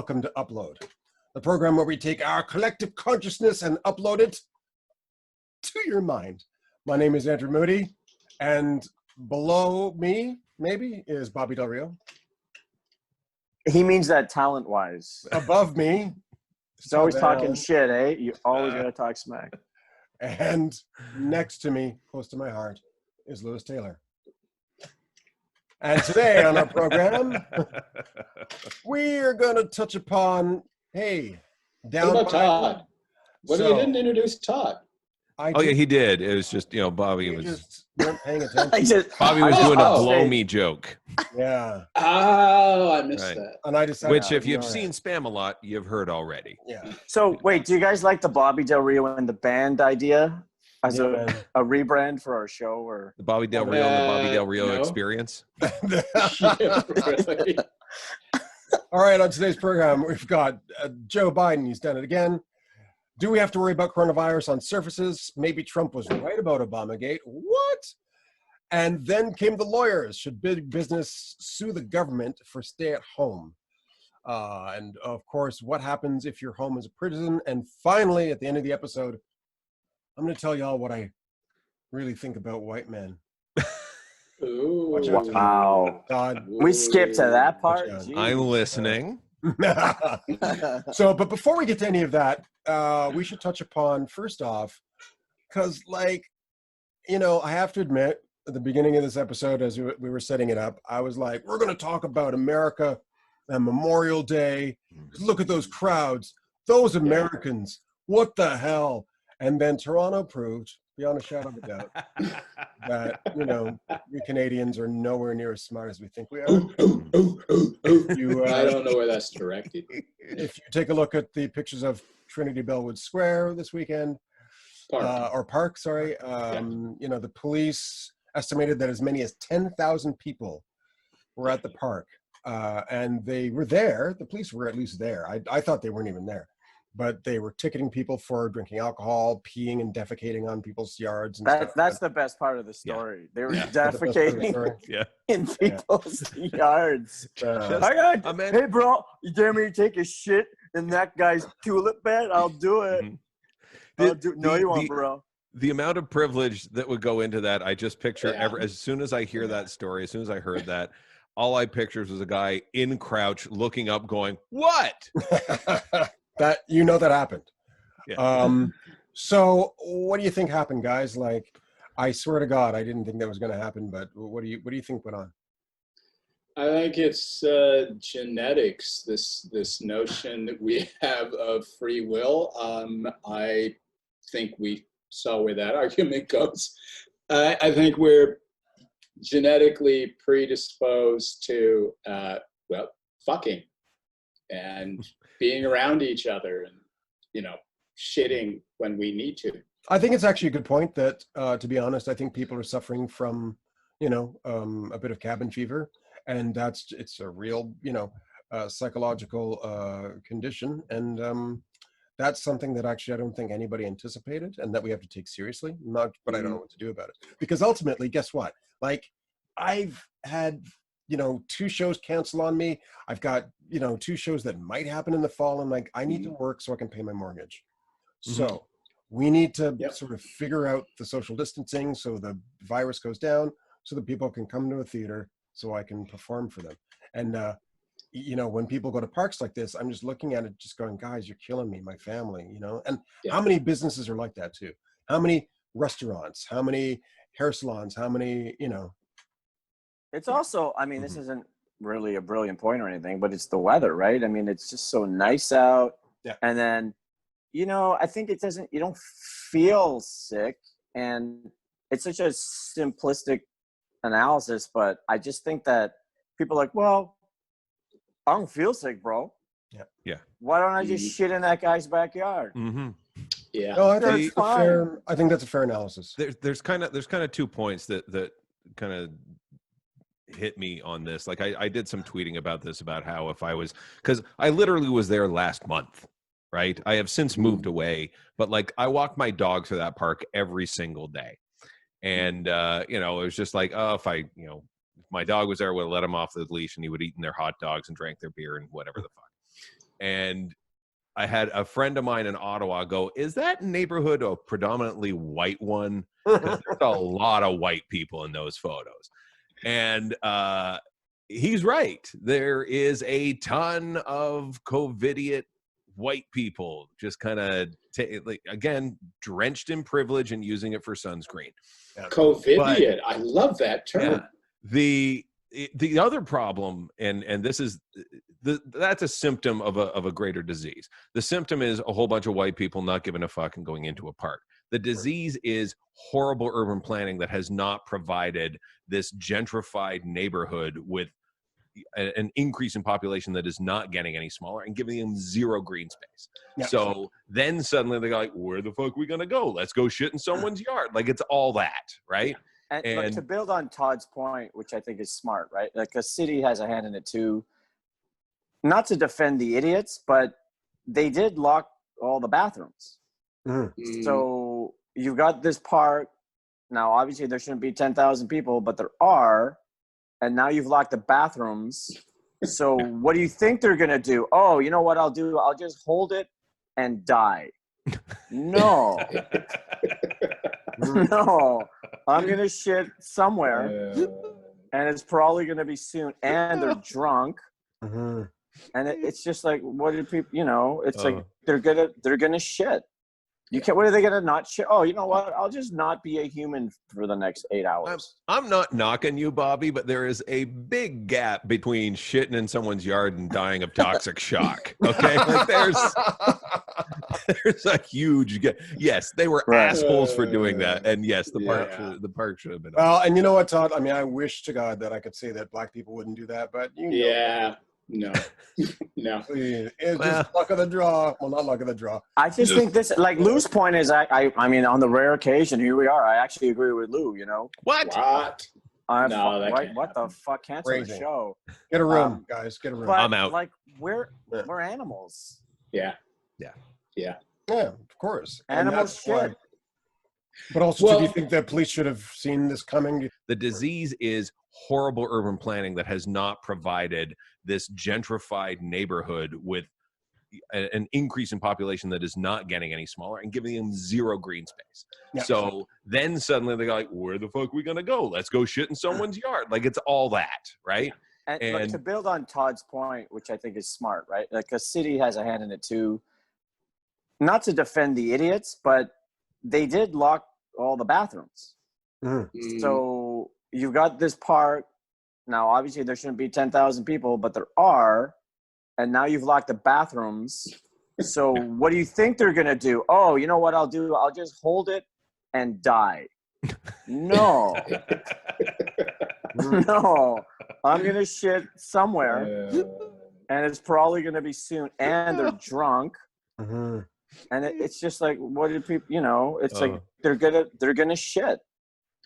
welcome to Upload, the program where we take our collective consciousness and upload it to your mind. My name is Andrew Moody, and below me, maybe, is Bobby Del Rio. He means that talent-wise. Above me, he's always talking shit, eh? You always gotta talk smack. And next to me, close to my heart, is Lewis Taylor. And today on our program, we are going to touch upon, hey, down what about Todd? What you didn't introduce Todd? Yeah, he did. It was just, Bobby was just weren't paying attention. Bobby was doing a blow me joke. Yeah. Oh, I missed that. And I decided, which, if you've seen Spam a lot, you've heard already. Yeah. So wait, do you guys like the Bobby Del Rio and the band idea as a rebrand for our show, or the Bobby Del Rio and the Bobby Del Rio experience? Yeah, really. All right, on today's program, we've got Joe Biden. He's done it again. Do we have to worry about coronavirus on surfaces? Maybe Trump was right about Obamagate. What? And then came the lawyers. Should big business sue the government for stay at home? And of course, what happens if your home is a prison? And finally, at the end of the episode, I'm going to tell y'all what I really think about white men. Ooh. Wow. God. We skipped to that part. I'm listening. So, but before we get to any of that, we should touch upon, first off, because, I have to admit, at the beginning of this episode, as we were setting it up, I was like, we're going to talk about America and Memorial Day. Look at those crowds. Those Americans. What the hell? And then Toronto proved, beyond a shadow of a doubt, that, we Canadians are nowhere near as smart as we think we are. I don't know where that's directed. If you take a look at the pictures of Trinity Bellwood Square this weekend, Park, the police estimated that as many as 10,000 people were at the park. And they were there. The police were at least there. I thought they weren't even there. But they were ticketing people for drinking alcohol, peeing and defecating on people's yards. And that's the best part of the story. Yeah. They were defecating in people's yards. Hey, bro, you dare me to take a shit in that guy's tulip bed? I'll do it. No, you won't, bro. The amount of privilege that would go into that, I just picture as soon as I hear that story, as soon as I heard that, all I pictured was a guy in crouch looking up going, what? That that happened. Yeah. So what do you think happened, guys? I swear to God, I didn't think that was going to happen. But what do you think went on? I think it's genetics. This notion that we have of free will. I think we saw where that argument goes. I think we're genetically predisposed to fucking and being around each other and, shitting when we need to. I think it's actually a good point that, to be honest, I think people are suffering from, a bit of cabin fever, and it's a real, psychological condition. And that's something that actually I don't think anybody anticipated and that we have to take seriously. But I don't know what to do about it. Because ultimately, guess what? I've had 2 shows cancel on me. I've got, 2 shows that might happen in the fall. And I need to work so I can pay my mortgage. So we need to sort of figure out the social distancing so the virus goes down so that people can come to a theater so I can perform for them. And, when people go to parks like this, I'm just looking at it just going, guys, you're killing me, my family, and how many businesses are like that too? How many restaurants, how many hair salons, how many, It's also, this isn't really a brilliant point or anything, but it's the weather, right? It's just so nice out. Yeah. And then, I think you don't feel sick. And it's such a simplistic analysis, but I just think that people are like, well, I don't feel sick, bro. Yeah. Yeah. Why don't I just shit in that guy's backyard? Mm-hmm. Yeah. No, I think that's a fair analysis. There's kind of 2 points that kind of hit me on this. I did some tweeting about this, about how because I literally was there last month, right? I have since moved away, but I walk my dog through that park every single day. And, it was just if my dog was there, I would have let him off the leash and he would eat in their hot dogs and drank their beer and whatever the fuck. and I had a friend of mine in Ottawa go, "Is that neighborhood a predominantly white one? Because there's a lot of white people in those photos." And he's right. There is a ton of COVIDiot white people just kind of, like, again, drenched in privilege and using it for sunscreen. COVIDiot. I love that term. Yeah, the other problem, and this is that's a symptom of a greater disease. The symptom is a whole bunch of white people not giving a fuck and going into a park. The disease is horrible urban planning that has not provided this gentrified neighborhood with an increase in population that is not getting any smaller and giving them zero green space. Yeah. So then suddenly they go like, where the fuck are we going to go? Let's go shit in someone's yard. Like, it's all that, right? Yeah. And look, to build on Todd's point, which I think is smart, right? Like, a city has a hand in it too. Not to defend the idiots, but they did lock all the bathrooms. Mm-hmm. So you've got this park. Now, obviously, there shouldn't be 10,000 people, but there are. And now you've locked the bathrooms. So what do you think they're going to do? Oh, you know what I'll do? I'll just hold it and die. No. No. I'm going to shit somewhere. And it's probably going to be soon. And they're drunk. Mm-hmm. And it's just like, what do people, it's like they're gonna shit. You can't. What are they gonna not shit? Oh, you know what? I'll just not be a human for the next 8 hours. I'm not knocking you, Bobby, but there is a big gap between shitting in someone's yard and dying of toxic shock. Okay, like there's a huge gap. Yes, they were assholes for doing that, and yes, the park should have been. Well, and you know what, Todd? I mean, I wish to God that I could say that black people wouldn't do that, but No. It's just luck of the draw. Well, not luck of the draw. I just think this, like Lou's point is, I mean, on the rare occasion, here we are. I actually agree with Lou. What? What the fuck? Cancel the show. Get a room, guys. Get a room. But, I'm out. Like, we're animals. Yeah, of course. Animals shit. But also, do you think that police should have seen this coming? The disease is horrible urban planning that has not provided this gentrified neighborhood with an increase in population that is not getting any smaller and giving them zero green space. Yeah. So then suddenly they go like, where the fuck are we going to go? Let's go shit in someone's yard. Like, it's all that, right? Yeah. And look, to build on Todd's point, which I think is smart, right? Like, a city has a hand in it too. Not to defend the idiots, but they did lock all the bathrooms. Mm-hmm. So you've got this park. Now, obviously, there shouldn't be 10,000 people, but there are. And now you've locked the bathrooms. So what do you think they're going to do? Oh, you know what I'll do? I'll just hold it and die. No. No. I'm going to shit somewhere. And it's probably going to be soon. And they're drunk. Mm-hmm. And it's just like, what do people, it's like they're gonna shit.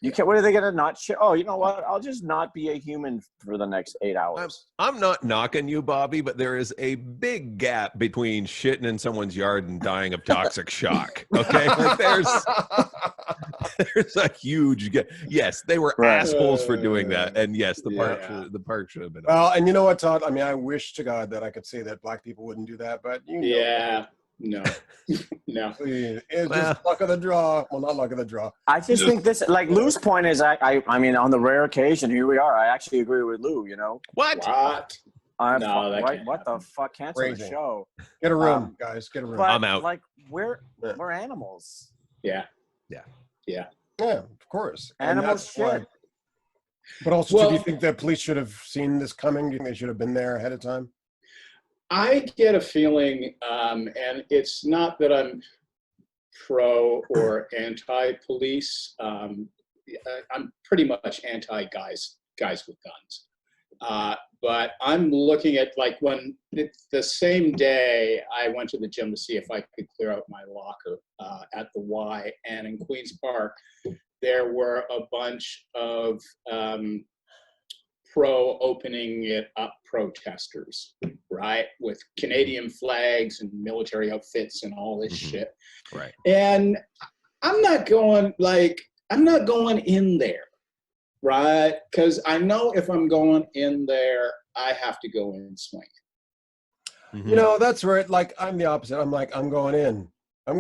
You can't. What are they gonna not shit? Oh, you know what? I'll just not be a human for the next 8 hours. I'm not knocking you, Bobby, but there is a big gap between shitting in someone's yard and dying of toxic shock. Okay, like there's a huge gap. Yes, they were assholes for doing that, and yes, the park should have been. Well, and you know what, Todd? I mean, I wish to God that I could say that black people wouldn't do that, but No. It's just luck of the draw. Well, not luck of the draw. I just think this, like Lou's point is, I mean, on the rare occasion, here we are. I actually agree with Lou. What? What the fuck? Cancel the show. Get a room, guys. Get a room. But, I'm out. Like, we're animals. Yeah, of course. Animals shit. But also, do you think that police should have seen this coming? Do you think they should have been there ahead of time? I get a feeling, and it's not that I'm pro or anti-police. I'm pretty much anti-guys with guns. But I'm looking at, like, when the same day I went to the gym to see if I could clear out my locker at the Y, and in Queen's Park, there were a bunch of pro-opening it up protesters, right? With Canadian flags and military outfits and all this shit. Right. And I'm not going in there, right? Because I know if I'm going in there, I have to go in swinging. You know, that's where I'm the opposite. I'm like, I'm going in. I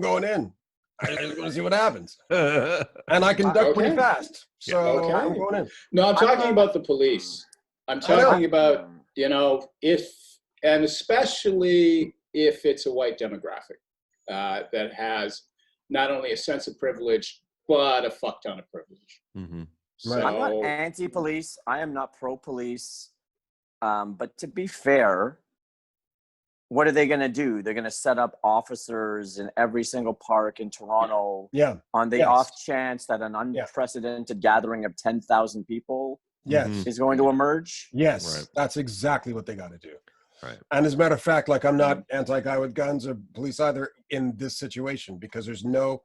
just want to see what happens. And I can duck pretty fast. So I'm going in. No, I'm talking about the police. I'm talking about, and especially if it's a white demographic that has not only a sense of privilege, but a fuck ton of privilege. Mm-hmm. So, I'm not anti-police. I am not pro-police. But to be fair, what are they going to do? They're going to set up officers in every single park in Toronto on the off chance that an unprecedented gathering of 10,000 people is going to emerge? Yes, right. That's exactly what they got to do. Right. And as a matter of fact, I'm not anti-guy with guns or police either in this situation, because there's no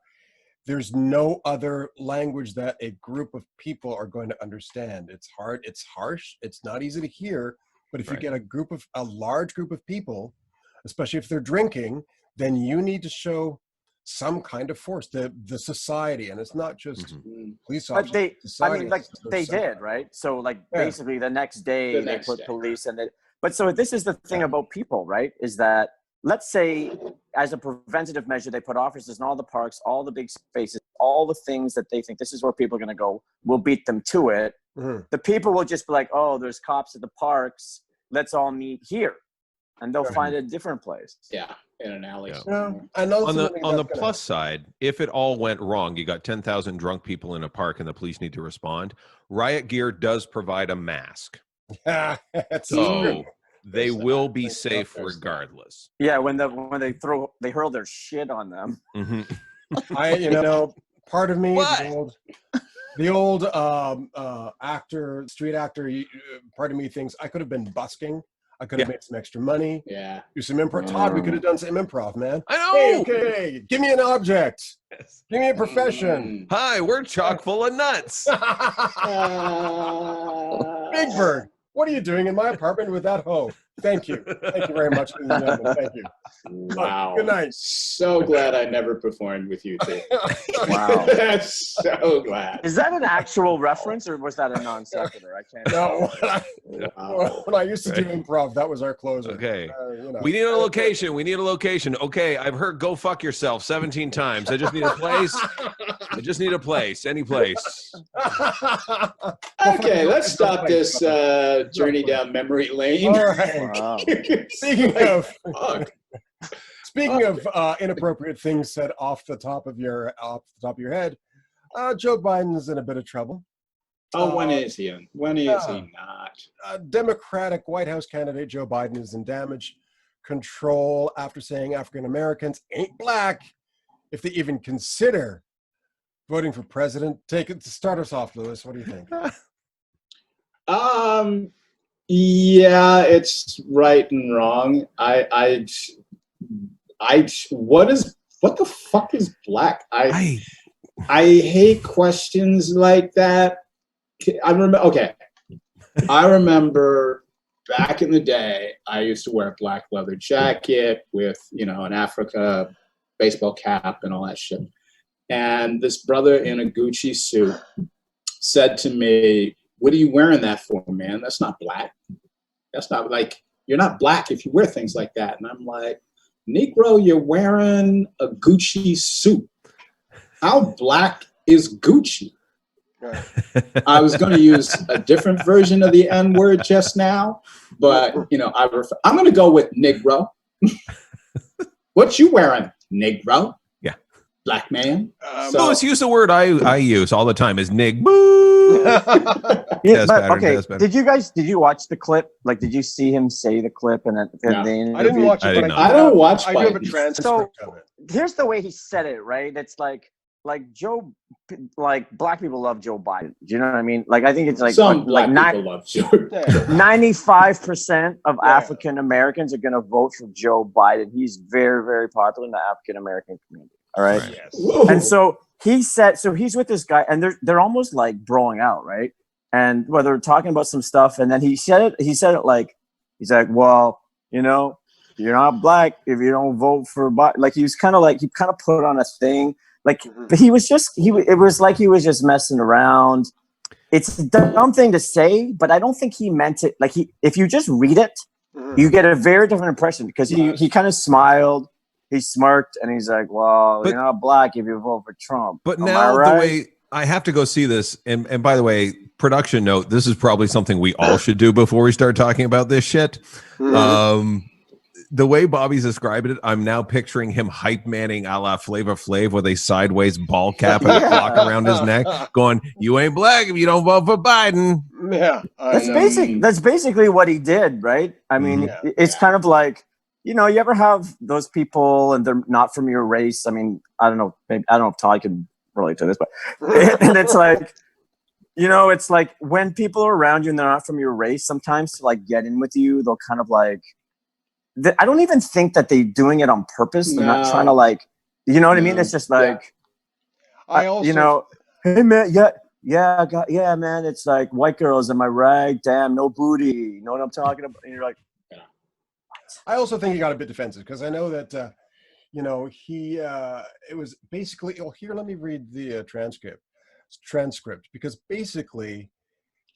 other language that a group of people are going to understand. It's hard, it's harsh, it's not easy to hear, but if you get a large group of people, especially if they're drinking, then you need to show some kind of force. The society, and it's not just police officers. But they did, right? So basically the next day they put police in it. But so this is the thing about people, right? Is that, let's say as a preventative measure, they put officers in all the parks, all the big spaces, all the things that they think this is where people are going to go. We'll beat them to it. Mm-hmm. The people will just be like, oh, there's cops at the parks. Let's all meet here. And they'll find a different place. Yeah, in an alley. Yeah. On the plus side, if it all went wrong, you got 10,000 drunk people in a park and the police need to respond, Riot Gear does provide a mask. So they will be safe regardless. Yeah, when they hurl their shit on them. Mm-hmm. Part of me, the old street actor, part of me thinks I could have been busking. I could have made some extra money. Yeah. Do some improv. Todd, we could have done some improv, man. I know. Okay. Give me an object. Yes. Give me a profession. Hi, we're chock full of nuts. Big Bird, what are you doing in my apartment with that hoe? Thank you. Thank you very much, ladies and gentlemen. Thank you. Wow. Good night. So glad I never performed with you two. Wow. That's so glad. Is that an actual reference, or was that a non sequitur? I can't. No. When I used to do improv, that was our closer. Okay. We need a location. Okay, I've heard "Go fuck yourself" 17 times. I just need a place. Any place. Okay, let's stop this journey down memory lane. All right. Wow. Speaking of inappropriate things said off the top of your head, Joe Biden's in a bit of trouble. Oh, when is he in? When is he not? Democratic White House candidate Joe Biden is in damage control after saying African Americans ain't black if they even consider voting for president. Start us off, Lewis. What do you think? Yeah, it's right and wrong. What the fuck is black? I hate questions like that. I remember back in the day, I used to wear a black leather jacket with, an Africa baseball cap and all that shit. And this brother in a Gucci suit said to me, "What are you wearing that for, man? That's not black. That's not you're not black if you wear things like that." And I'm like, "Negro, you're wearing a Gucci suit. How black is Gucci?" I was going to use a different version of the N word just now, but I'm going to go with Negro. What you wearing, Negro? Yeah, black man. So let's use the word I use all the time is nig. Boo. Did you watch the clip? Did you see him say the clip and the interview? I didn't watch it. I don't watch. I do have a transcript of it. Here's the way he said it, right? It's like Joe, black people love Joe Biden. Do you know what I mean? I think it's some black people love Joe. 95% of African Americans are going to vote for Joe Biden. He's very, very popular in the African American community. All right. Yes. And so he said, he's with this guy, and they're almost broing out, right? And they're talking about some stuff, and then he said it he's like, well, you're not black if you don't vote for Biden. He was he kind of put on a thing. But he was it was like he was just messing around. It's a dumb thing to say, but I don't think he meant it. If you just read it, you get a very different impression because he kind of smiled, he smirked, and he's like, "Well, you're not black if you vote for Trump." But now the way I have to go see this, and by the way, production note: this is probably something we all should do before we start talking about this shit. The way Bobby's described it, I'm now picturing him hype manning a la Flavor Flav with a sideways ball cap and a clock around his neck, going, "You ain't black if you don't vote for Biden." Yeah, that's basically what he did, right? I mean, it's kind of like, you ever have those people and they're not from your race. I mean, I don't know if Todd can relate to this, but and it's like, it's like when people are around you and they're not from your race, sometimes to like get in with you, they'll kind of like. I don't even think that they're doing it on purpose. They're not trying to like, you know what I mean? It's just like, I also, hey man, yeah, man. It's like white girls, am I right? Damn, no booty. You know what I'm talking about? And you're like, I also think he got a bit defensive because I know that, it was basically. Oh, here, let me read the transcript because basically.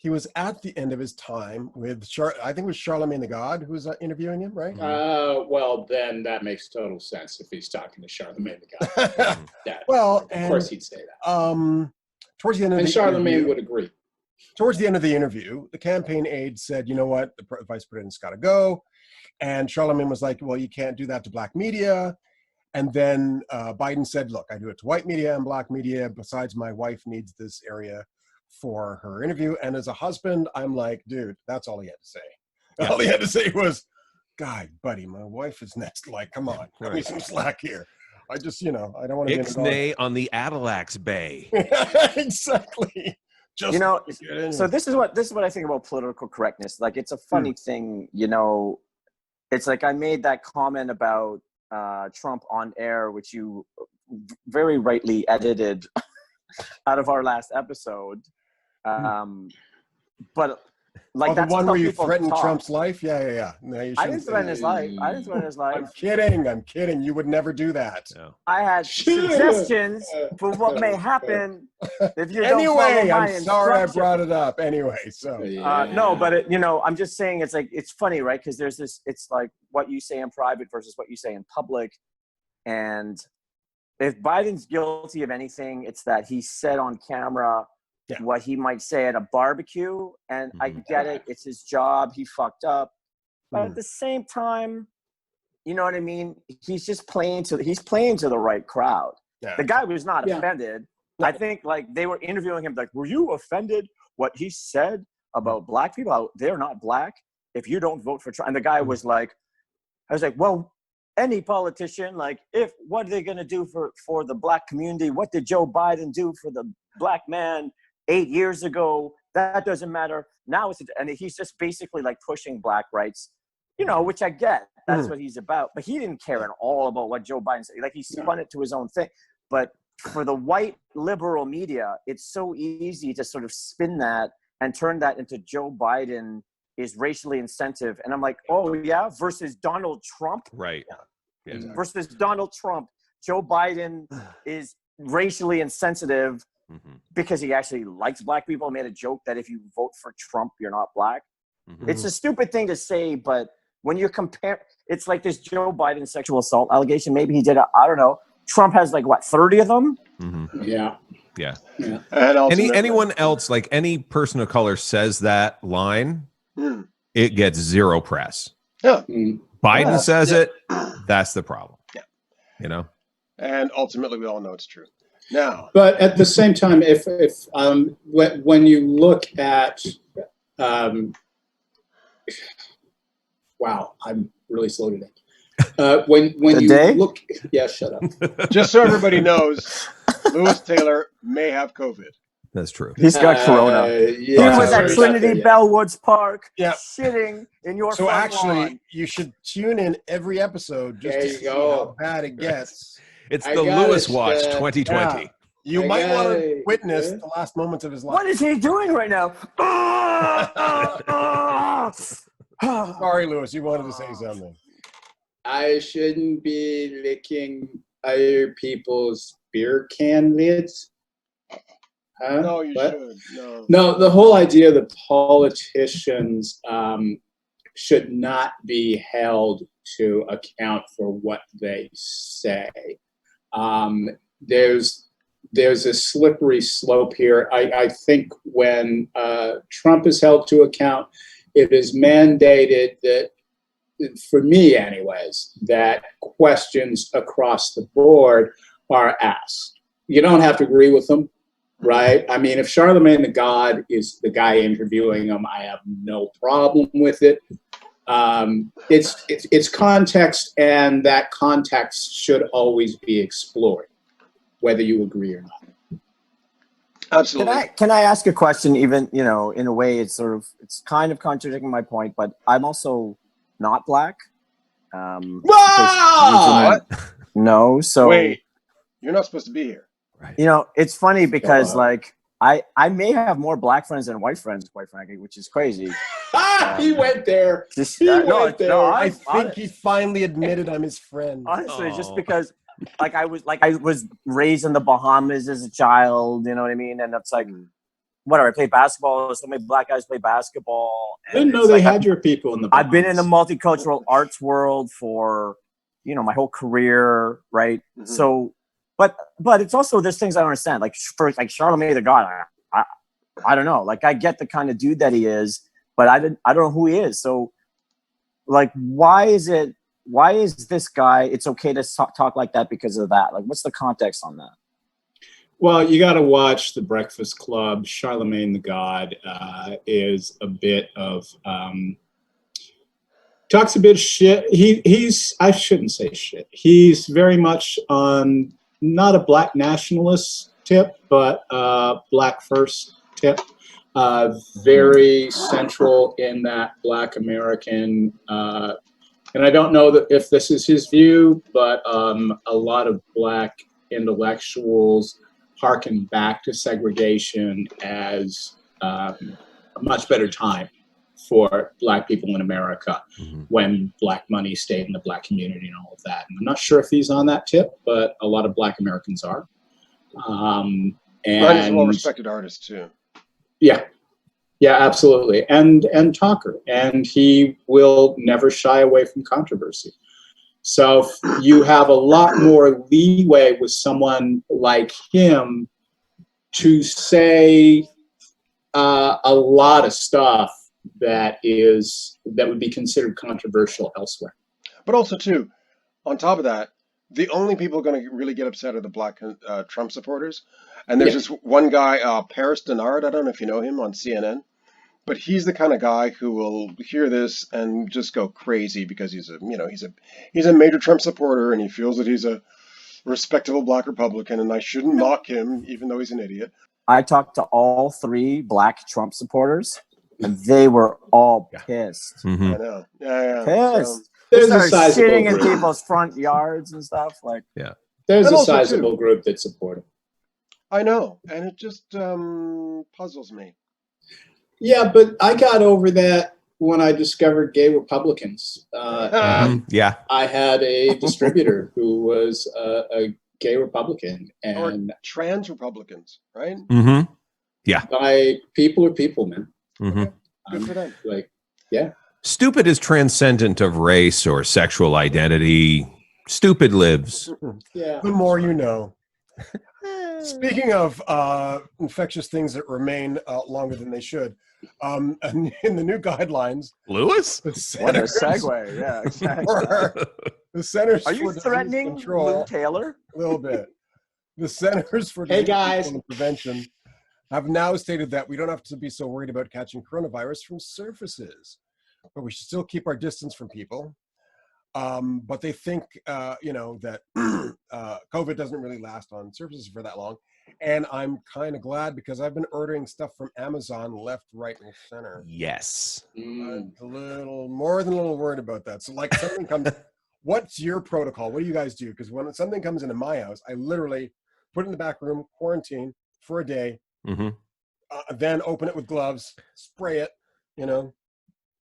He was at the end of his time with, I think it was Charlemagne the God who was interviewing him, right? Well, then that makes total sense if he's talking to Charlemagne the God. Of course he'd say that. Towards the end of the Charlemagne would agree. Towards the end of the interview, the campaign aide said, "You know what? The vice president's got to go." And Charlemagne was like, "Well, you can't do that to black media." And then Biden said, "Look, I do it to white media and black media. Besides, my wife needs this area for her interview, and as a husband, I'm like, dude, that's all he had to say. Yeah. All he had to say was, "God, buddy, my wife is next. Like, come on, cut me some slack here. I just, I don't want to Ixnay on the Adilax Bay." Exactly. Just so this is what I think about political correctness. Like, it's a funny thing, It's like I made that comment about Trump on air, which you very rightly edited out of our last episode. But like the one where you threatened Trump's life? Yeah. No, I didn't threaten his life. I'm kidding. You would never do that. No. I had suggestions for what may happen if you don't follow my I'm sorry I brought it up. Anyway, so no, but I'm just saying it's like it's funny, right? Because there's this. It's like what you say in private versus what you say in public, and if Biden's guilty of anything, it's that he said on camera what he might say at a barbecue. And I get it. It's his job. He fucked up. But at the same time, you know what I mean? He's just playing to the right crowd. Yeah. The guy was not offended. I think like they were interviewing him like, were you offended what he said about black people? How they're not black if you don't vote for Trump. And the guy was like, I was like, well, any politician, like, what are they going to do for the black community? What did Joe Biden do for the black man 8 years ago? That doesn't matter. Now and he's just basically like pushing black rights, which I get. That's what he's about. But he didn't care at all about what Joe Biden said. Like, he spun it to his own thing. But for the white liberal media, it's so easy to sort of spin that and turn that into Joe Biden is racially insensitive. And I'm like, oh yeah, versus Donald Trump. Right. Yeah. Versus Donald Trump. Joe Biden is racially insensitive because he actually likes black people and made a joke that if you vote for Trump, you're not black. It's a stupid thing to say, but when you compare, it's like this Joe Biden sexual assault allegation. Maybe he did, I don't know. Trump has like, what, 30 of them? Yeah. And anyone else, like any person of color says that line, it gets zero press. Yeah. Biden says it, that's the problem. Yeah. And ultimately, we all know it's true. Now, but at the same time, if when you look at, wow, I'm really slow today. When you look, shut up. Just so everybody knows, Lewis Taylor may have COVID. That's true. He's got corona. He was at Trinity Bellwoods Park, shitting in your front lawn. You should tune in every episode just to see how bad it gets. It's the Lewis Watch 2020. Yeah. You might want to witness the last moments of his life. What is he doing right now? Sorry, Lewis, you wanted to say something. I shouldn't be licking other people's beer can lids. Huh? No, you should. No, the whole idea that politicians should not be held to account for what they say. There's a slippery slope here. I think when Trump is held to account, it is mandated that, for me anyways, that questions across the board are asked. You don't have to agree with them, right? I mean, if Charlemagne the God is the guy interviewing him, I have no problem with it. It's context, and that context should always be explored, whether you agree or not. Absolutely. Can I ask a question? Even, in a way, it's kind of contradicting my point, but I'm also not black. What? No, so wait, you're not supposed to be here. Right. It's funny because I may have more black friends than white friends, quite frankly, which is crazy. He went there. I think he finally admitted I'm his friend. Honestly, just because I was raised in the Bahamas as a child, you know what I mean? And it's like, whatever, I play basketball. So many black guys play basketball. I didn't know they had your people in the Bahamas. I've been in the multicultural arts world for, my whole career, right? Mm-hmm. So, but it's also, there's things I don't understand. Like, for Charlemagne the God, I don't know. Like, I get the kind of dude that he is, but I don't know who he is. So, like, why is this guy, it's okay to talk like that because of that? Like, what's the context on that? Well, you got to watch The Breakfast Club. Charlemagne the God is a bit of, talks a bit of shit. He's, I shouldn't say shit. He's very much on, not a black nationalist tip, but black first tip. Very central in that black American, and I don't know if this is his view, but a lot of black intellectuals harken back to segregation as a much better time for black people in America, when black money stayed in the black community and all of that. And I'm not sure if he's on that tip, but a lot of black Americans are. And he's a well-respected artist too. Yeah, absolutely. And talker. And he will never shy away from controversy. So you have a lot more leeway with someone like him to say a lot of stuff that would be considered controversial elsewhere. But also, too, on top of that, the only people going to really get upset are the black Trump supporters. And there's this one guy, Paris Denard, I don't know if you know him, on CNN. But he's the kind of guy who will hear this and just go crazy because he's a major Trump supporter, and he feels that he's a respectable black Republican, and I shouldn't mock him even though he's an idiot. I talked to all 3 black Trump supporters, and they were all pissed. Mm-hmm. I know. Yeah. Pissed. They started shitting in people's front yards and stuff. Like, there's a sizable group that support him. I know, and it just puzzles me. Yeah, but I got over that when I discovered gay Republicans. I had a distributor who was a gay Republican, and or trans Republicans, right? Mm-hmm. Yeah. People are people, man. Mm-hmm. Good for them. Stupid is transcendent of race or sexual identity. Stupid lives. Yeah. The more you know. Speaking of infectious things that remain longer than they should, in the new guidelines, Lewis? What a segue! Yeah, exactly. The Centers Are you for threatening Disease Control, Lou Taylor? A little bit. The Centers for Disease Control and Prevention have now stated that we don't have to be so worried about catching coronavirus from surfaces, but we should still keep our distance from people. But they think, that COVID doesn't really last on surfaces for that long. And I'm kind of glad because I've been ordering stuff from Amazon left, right, and center. Yes. I'm more than a little worried about that. So like something comes, what's your protocol? What do you guys do? Because when something comes into my house, I literally put it in the back room, quarantine for a day, then open it with gloves, spray it,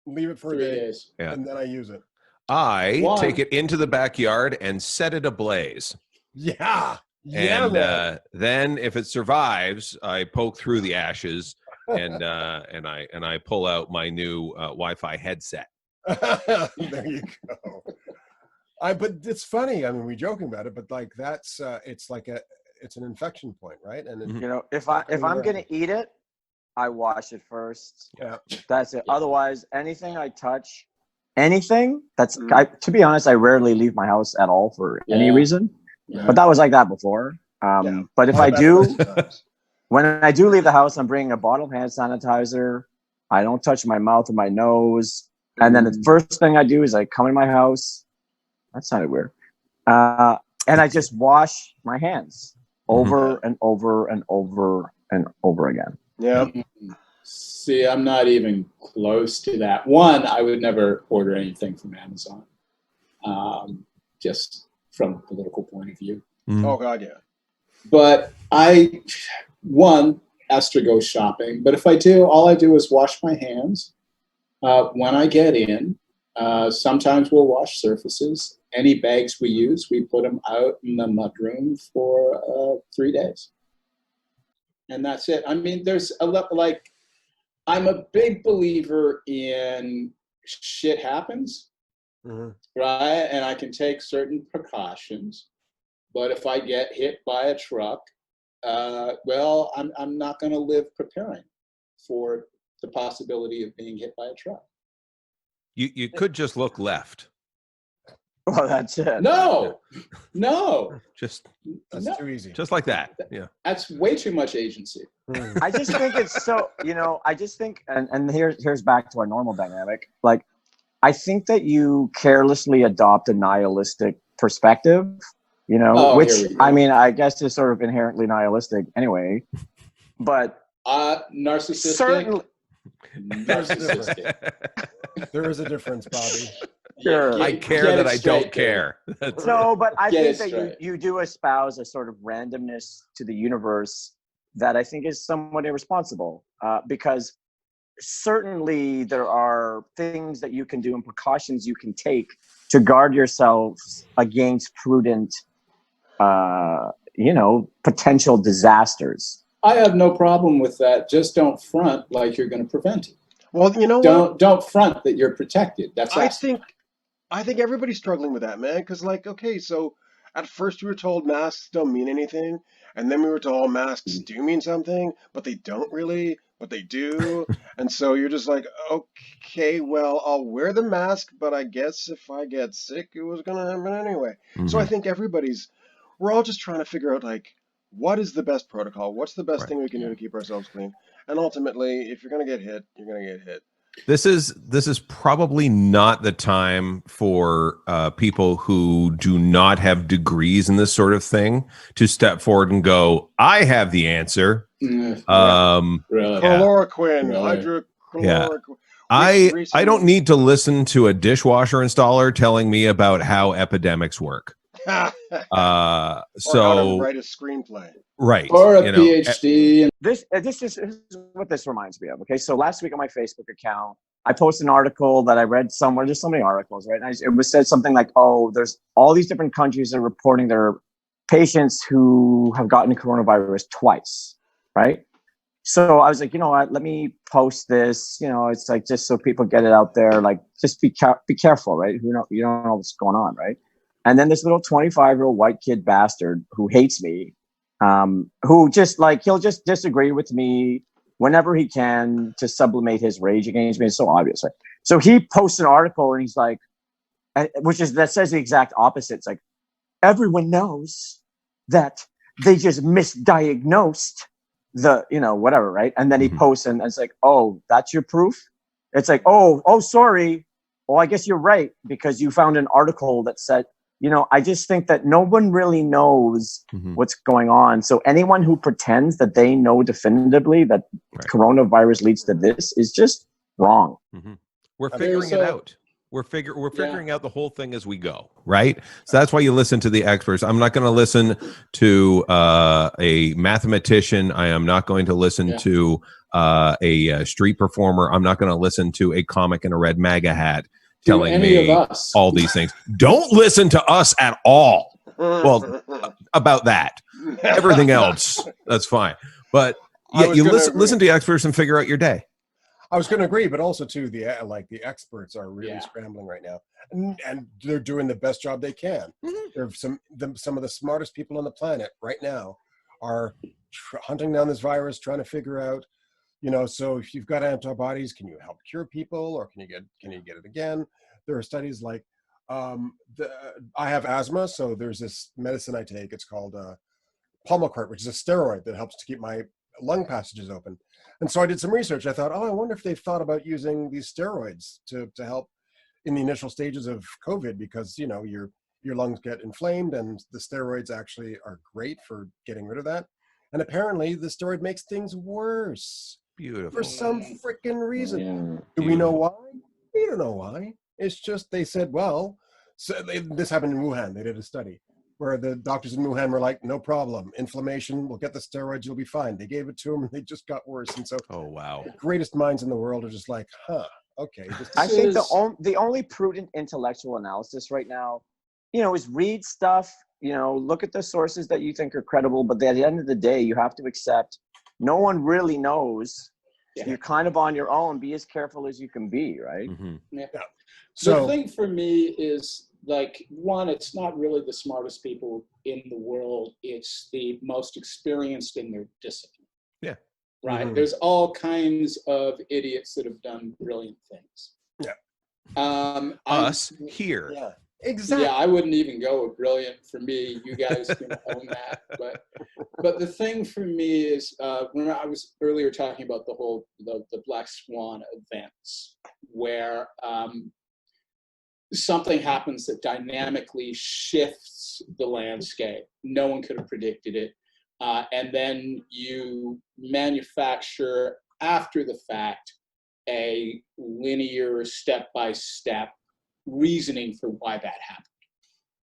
leave it for a day, and then I use it. I take it into the backyard and set it ablaze. Yeah. And then if it survives, I poke through the ashes and I pull out my new Wi-Fi headset. There you go. But it's funny. I mean, we're joking about it, but like that's it's like it's an infection point, right? And you know, if I'm gonna eat it, I wash it first. Yeah, that's it. Yeah. Otherwise, anything I touch, anything that's to be honest, I rarely leave my house at all for any reason. Yeah. But that was like that before. But if I do, when I do leave the house, I'm bringing a bottle of hand sanitizer. I don't touch my mouth or my nose. And then the first thing I do is I come in my house. That sounded weird. And I just wash my hands over and over and over and over again. Yeah. See, I'm not even close to that. One, I would never order anything from Amazon, just from a political point of view. Oh, God, yeah. But asked to go shopping. But if I do, all I do is wash my hands when I get in. Sometimes we'll wash surfaces. Any bags we use, we put them out in the mudroom for 3 days. And that's it. I mean, there's a lot, like, I'm a big believer in shit happens, right? And I can take certain precautions. But if I get hit by a truck, well, I'm not going to live preparing for the possibility of being hit by a truck. You could just look left. Well, that's it. No. That's too easy. Just like that. Yeah. That's way too much agency. I just think it's so, I just think, and here's back to our normal dynamic. Like, I think that you carelessly adopt a nihilistic perspective, which, I mean, I guess is sort of inherently nihilistic anyway, but. Narcissistic. Certainly. Narcissistic. There is a difference, Bobby. Sure. I care that I don't care. No, but I think that you do espouse a sort of randomness to the universe that I think is somewhat irresponsible, because certainly there are things that you can do and precautions you can take to guard yourselves against prudent, potential disasters. I have no problem with that. Just don't front like you're going to prevent it. Well, you know what? Don't front that you're protected. I think everybody's struggling with that, man. Because, like, okay, so at first we were told masks don't mean anything, and then we were told masks do mean something, but they don't really, but they do. And so you're just like, okay, well, I'll wear the mask, but I guess if I get sick, it was going to happen anyway. So I think we're all just trying to figure out, like, what is the best protocol? What's the best thing we can do to keep ourselves clean? And ultimately, if you're going to get hit, you're going to get hit. This is probably not the time for people who do not have degrees in this sort of thing to step forward and go, I have the answer. Really? Chloroquine, hydrochloroquine. Yeah. I don't need to listen to a dishwasher installer telling me about how epidemics work. Or how to write a screenplay. Right. Or a PhD. This is what this reminds me of. Okay, so last week on my Facebook account, I posted an article that I read somewhere. There's so many articles, right? And it was said something like, there's all these different countries that are reporting their patients who have gotten coronavirus twice, right? So I was like, you know what? Let me post this. It's like just so people get it out there. Like, just be careful, right? You don't know what's going on, right? And then this little 25-year-old white kid bastard who hates me, who just he'll just disagree with me whenever he can to sublimate his rage against me. It's so obvious, right? So he posts an article and he's like, that says the exact opposite. It's like, everyone knows that they just misdiagnosed the, whatever, right? And then he posts and it's like, oh, that's your proof? It's like, oh, sorry. Well, I guess you're right, because you found an article that said, I just think that no one really knows what's going on. So anyone who pretends that they know definitively that coronavirus leads to this is just wrong. We're figuring it out. We're figuring out the whole thing as we go, right? So that's why you listen to the experts. I'm not going to listen to a mathematician. I am not going to listen to a street performer. I'm not going to listen to a comic in a red MAGA hat telling me all these things. Don't listen to us at all. Well, about that. Everything else, that's fine. But you listen to experts and figure out your day. I was going to agree, but also too, the experts are really Yeah. scrambling right now, and they're doing the best job they can. There's some of the smartest people on the planet right now are hunting down this virus, trying to figure out, so if you've got antibodies, can you help cure people, or can you get it again? There are studies like, I have asthma, so there's this medicine I take. It's called Pulmicort, which is a steroid that helps to keep my lung passages open. And so I did some research. I thought, I wonder if they've thought about using these steroids to help in the initial stages of COVID, because your lungs get inflamed, and the steroids actually are great for getting rid of that. And apparently the steroid makes things worse. Beautiful. For some freaking reason. Yeah. Do we know why? We don't know why. It's just they said, this happened in Wuhan. They did a study where the doctors in Wuhan were like, no problem, inflammation, we'll get the steroids, you'll be fine. They gave it to them, and they just got worse. And so oh wow, the greatest minds in the world are just like, okay. I think the only prudent intellectual analysis right now, is read stuff, look at the sources that you think are credible, but at the end of the day, you have to accept no one really knows. Yeah. You're kind of on your own. Be as careful as you can be, right? Mm-hmm. Yeah. So the thing for me is, like, one, it's not really the smartest people in the world. It's the most experienced in their discipline. Yeah. Right. Mm-hmm. There's all kinds of idiots that have done brilliant things. Yeah. Us here. Yeah. Exactly. Yeah, I wouldn't even go with brilliant. For me, you guys can own that. But the thing for me is, when I was earlier talking about the Black Swan events, where something happens that dynamically shifts the landscape. No one could have predicted it. And then you manufacture, after the fact, a linear step-by-step reasoning for why that happened,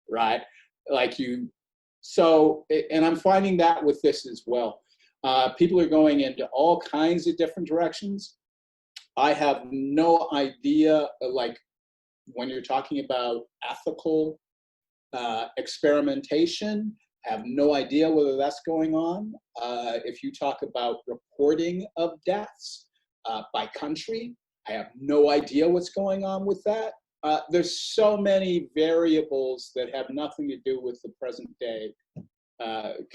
right? And I'm finding that with this as well. People are going into all kinds of different directions. I have no idea, when you're talking about ethical experimentation, I have no idea whether that's going on. If you talk about reporting of deaths by country, I have no idea what's going on with that. There's so many variables that have nothing to do with the present day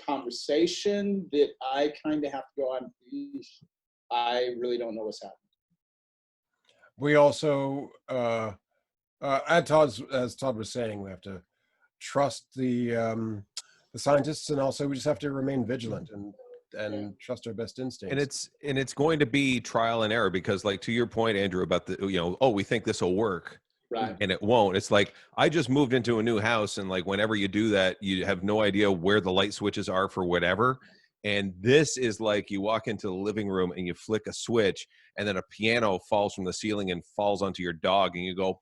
conversation that I kind of have to go on. I really don't know what's happening. We also, as Todd was saying, we have to trust the scientists, and also we just have to remain vigilant and trust our best instincts. And it's going to be trial and error, because, like, to your point, Andrew, about we think this will work. Right. And it won't. It's like, I just moved into a new house, and like, whenever you do that, you have no idea where the light switches are for whatever. And this is like, you walk into the living room and you flick a switch, and then a piano falls from the ceiling and falls onto your dog, and you go,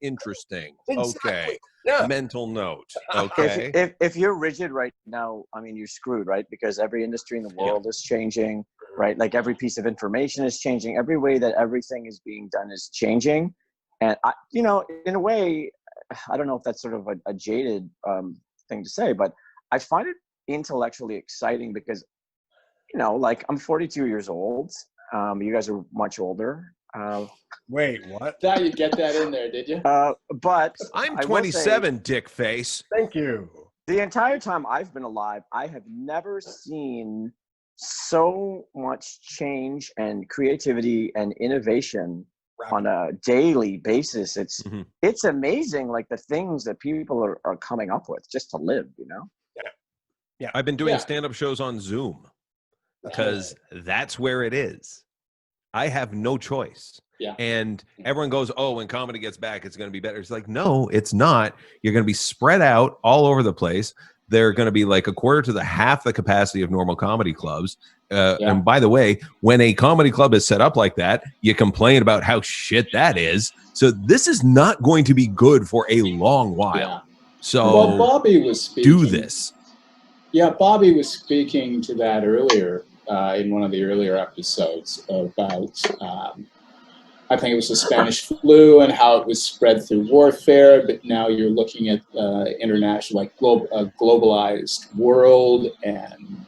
interesting. Exactly. Okay. Yeah. Mental note. Okay. If you're rigid right now, I mean, you're screwed, right? Because every industry in the world is changing, right? Like, every piece of information is changing. Every way that everything is being done is changing. And in a way, I don't know if that's sort of a jaded thing to say, but I find it intellectually exciting because, I'm 42 years old. You guys are much older. Wait, what? Thought you'd get that in there, did you? But I'm 27, dick face. Thank you. The entire time I've been alive, I have never seen so much change and creativity and innovation on a daily basis. It's amazing, like, the things that people are coming up with just to live, Yeah. I've been doing stand-up shows on Zoom because that's where it is. I have no choice. Yeah. And everyone goes, when comedy gets back, it's going to be better. It's like, no, it's not. You're going to be spread out all over the place. They're going to be like a quarter to half the capacity of normal comedy clubs. And by the way, when a comedy club is set up like that, you complain about how shit that is. So this is not going to be good for a long while. Yeah. So Bobby was speaking. Do this. Yeah, Bobby was speaking to that earlier in one of the earlier episodes about, I think it was the Spanish flu and how it was spread through warfare. But now you're looking at international, globalized world and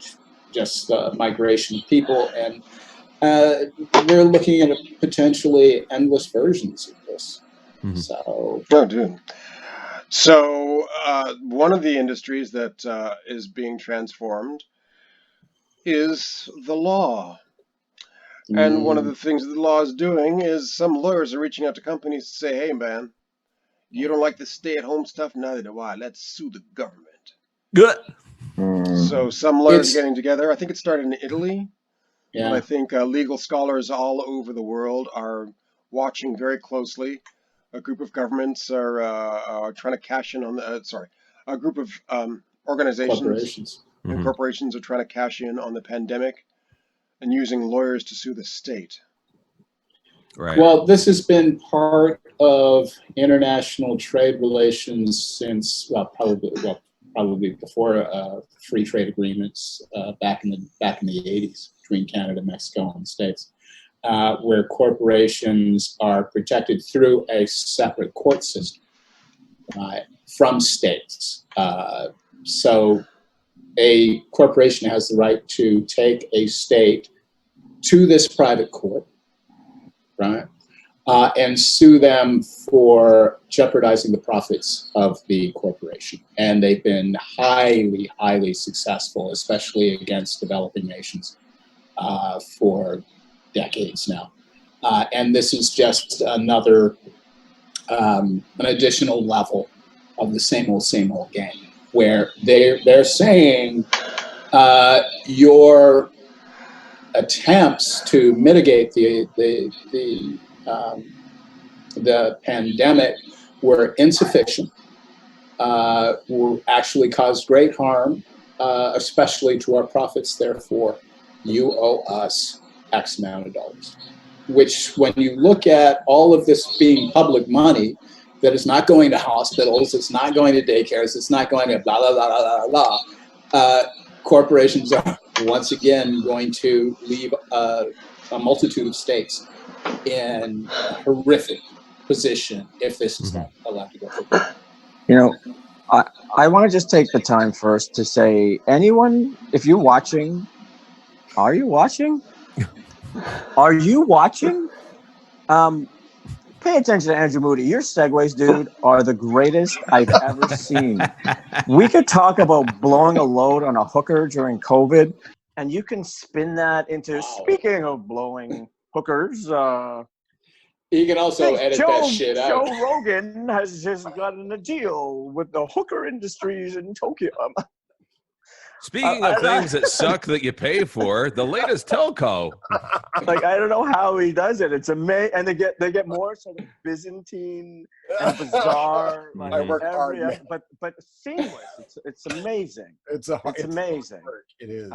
just migration of people. And we're looking at potentially endless versions of this. Mhm. So, Oh, dude. So one of the industries that is being transformed is the law. And one of the things that the law is doing is some lawyers are reaching out to companies to say, hey, man, you don't like the stay-at-home stuff? Neither do I. Let's sue the government. Good. So some lawyers are It's- getting together. I think it started in Italy. But I yeah, think legal scholars all over the world are watching very closely. A group of governments are trying to cash in on the, a group of organizations corporations. and Mhm. corporations are trying to cash in on the pandemic and using lawyers to sue the state. Right. Well, this has been part of international trade relations since probably before free trade agreements back in the 80s between Canada, Mexico, and the States, where corporations are protected through a separate court system from states. So a corporation has the right to take a state to this private court, right? And sue them for jeopardizing the profits of the corporation. And they've been highly, highly successful, especially against developing nations for decades now. And this is just another, an additional level of the same old game, where they're saying your attempts to mitigate the pandemic were insufficient, will actually cause great harm, especially to our profits. Therefore, you owe us X amount of dollars. Which, when you look at all of this being public money that is not going to hospitals, it's not going to daycares, it's not going to blah, blah, blah, blah, blah, blah, corporations are once again going to leave a multitude of states in a horrific position if this is not allowed to go through. You know, I want to just take the time first to say, anyone, if you're watching, are you watching? Are you watching? Pay attention to Andrew Moody. Your segues, dude, are the greatest I've ever seen. We could talk about blowing a load on a hooker during COVID, and you can spin that into, speaking of blowing hookers, you can also edit that shit out. Joe Rogan has just gotten a deal with the hooker industries in Tokyo. Speaking of things that suck that you pay for, the latest telco. Like, I don't know how he does it. It's amazing, and they get more sort of Byzantine and bizarre. Like I work hard, man. but seamless. It's amazing. It's amazing. Work. It is.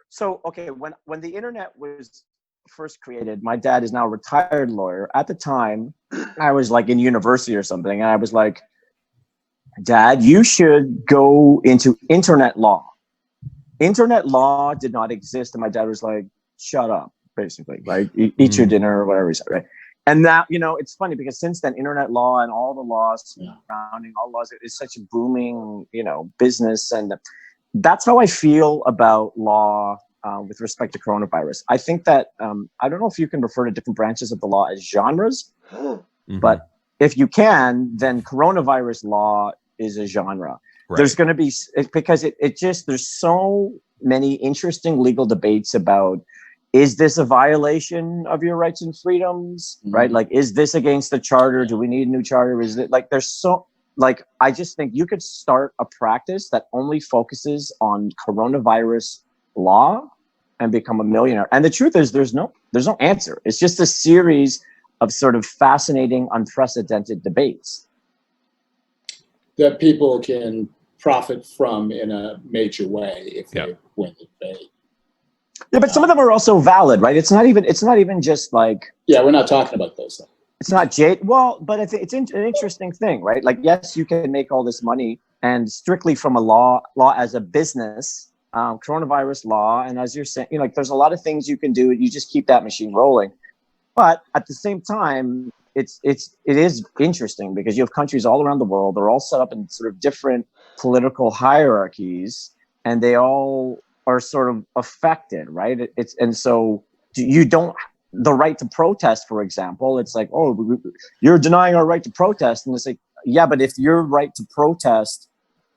So okay, when the internet was first created, my dad is now a retired lawyer. At the time, I was like in university or something, and I was like, Dad, you should go into internet law. Internet law did not exist, and my dad was like, shut up, basically, right? Eat your dinner or whatever he said, right? And now, it's funny because since then, internet law and all the laws surrounding all laws is such a booming, business. And that's how I feel about law with respect to coronavirus. I think that, I don't know if you can refer to different branches of the law as genres, but if you can, then coronavirus law is a genre. Right. There's going to be, because there's so many interesting legal debates about, is this a violation of your rights and freedoms, right? Like, is this against the charter? Do we need a new charter? Is it like, I just think you could start a practice that only focuses on coronavirus law and become a millionaire. And the truth is there's no answer. It's just a series of sort of fascinating, unprecedented debates that people can profit from in a major way if they win the debate. Yeah, but some of them are also valid, right? It's not even just like. Yeah, we're not talking about those things. It's not Jade. Well, but it's an interesting thing, right? Like, yes, you can make all this money, and strictly from a law as a business, coronavirus law, and as you're saying, like, there's a lot of things you can do. You just keep that machine rolling. But at the same time, it is interesting because you have countries all around the world. They're all set up in sort of different political hierarchies, and they all are sort of affected, right? And so you don't the right to protest, for example. It's like, oh, you're denying our right to protest, and it's like, yeah, but if your right to protest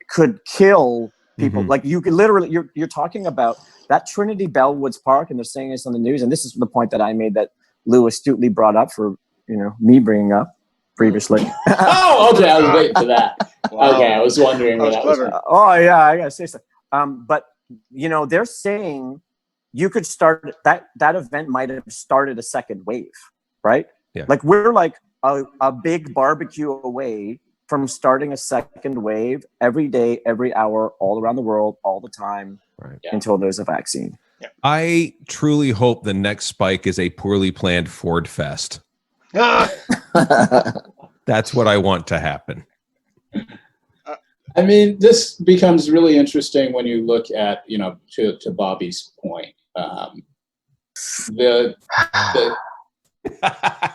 could kill people, like you could literally, you're talking about that Trinity Bellwoods Park, and they're saying this on the news, and this is the point that I made that Lou astutely brought up for me bringing up previously. Oh, okay, I was waiting for that. Wow. Okay, I was wondering where that was. Oh yeah, I gotta say so. But they're saying you could start that event might have started a second wave, right? Yeah. Like we're like a big barbecue away from starting a second wave every day, every hour, all around the world, all the time, right, until there's a vaccine. Yeah. I truly hope the next spike is a poorly planned Ford Fest. That's what I want to happen. I mean, this becomes really interesting when you look at, to Bobby's point.